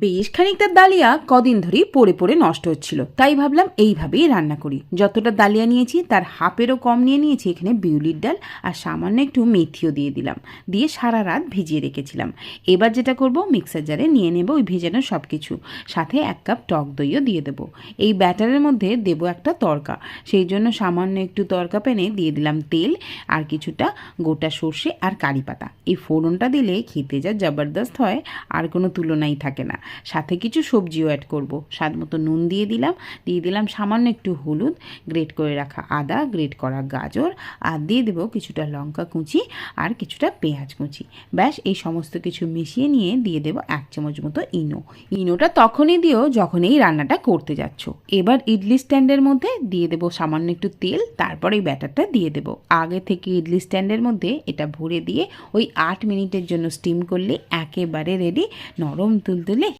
বেশ খানিকটা ডালিয়া কদিন ধরেই পড়ে পড়ে নষ্ট হচ্ছিল, তাই ভাবলাম এইভাবেই রান্না করি। যতটা ডালিয়া নিয়েছি তার হাফেরও কম নিয়ে নিয়েছি এখানে বিউলির ডাল, আর সামান্য একটু মেথিও দিয়ে দিলাম, দিয়ে সারা রাত ভিজিয়ে রেখেছিলাম। এবার যেটা করব, মিক্সার জারে নিয়ে নেব ওই ভেজানো সব কিছু, সাথে 1 কাপ টক দইও দিয়ে দেবো। এই ব্যাটারের মধ্যে দেবো একটা তড়কা, সেই জন্য সামান্য একটু তড়কা প্যানে দিয়ে দিলাম তেল আর কিছুটা গোটা সর্ষে আর কারি পাতা। এই ফোড়নটা দিলে খেতে যা জবরদস্ত হয়, আর কোনো তুলনাই থাকে না। সাথে কিছু সবজিও অ্যাড করব, স্বাদ মতো নুন দিয়ে দিলাম সামান্য একটু হলুদ, গ্রেট করে রাখা আদা, গ্রেট করা গাজর, আর দিয়ে দেবো কিছুটা লঙ্কা কুচি আর কিছুটা পেঁয়াজ কুচি। ব্যাস এই সমস্ত কিছু মিশিয়ে নিয়ে দিয়ে দেবো 1 চামচ মতো ইনোটা তখনই দিও যখন এই রান্নাটা করতে যাচ্ছ। এবার ইডলি স্ট্যান্ডের মধ্যে দিয়ে দেবো সামান্য একটু তেল, তারপর এই ব্যাটারটা দিয়ে দেবো। আগে থেকে ইডলি স্ট্যান্ডের মধ্যে এটা ভরে দিয়ে ওই 8 মিনিটের জন্য স্টিম করলে একেবারে রেডি, নরম তুলতুলে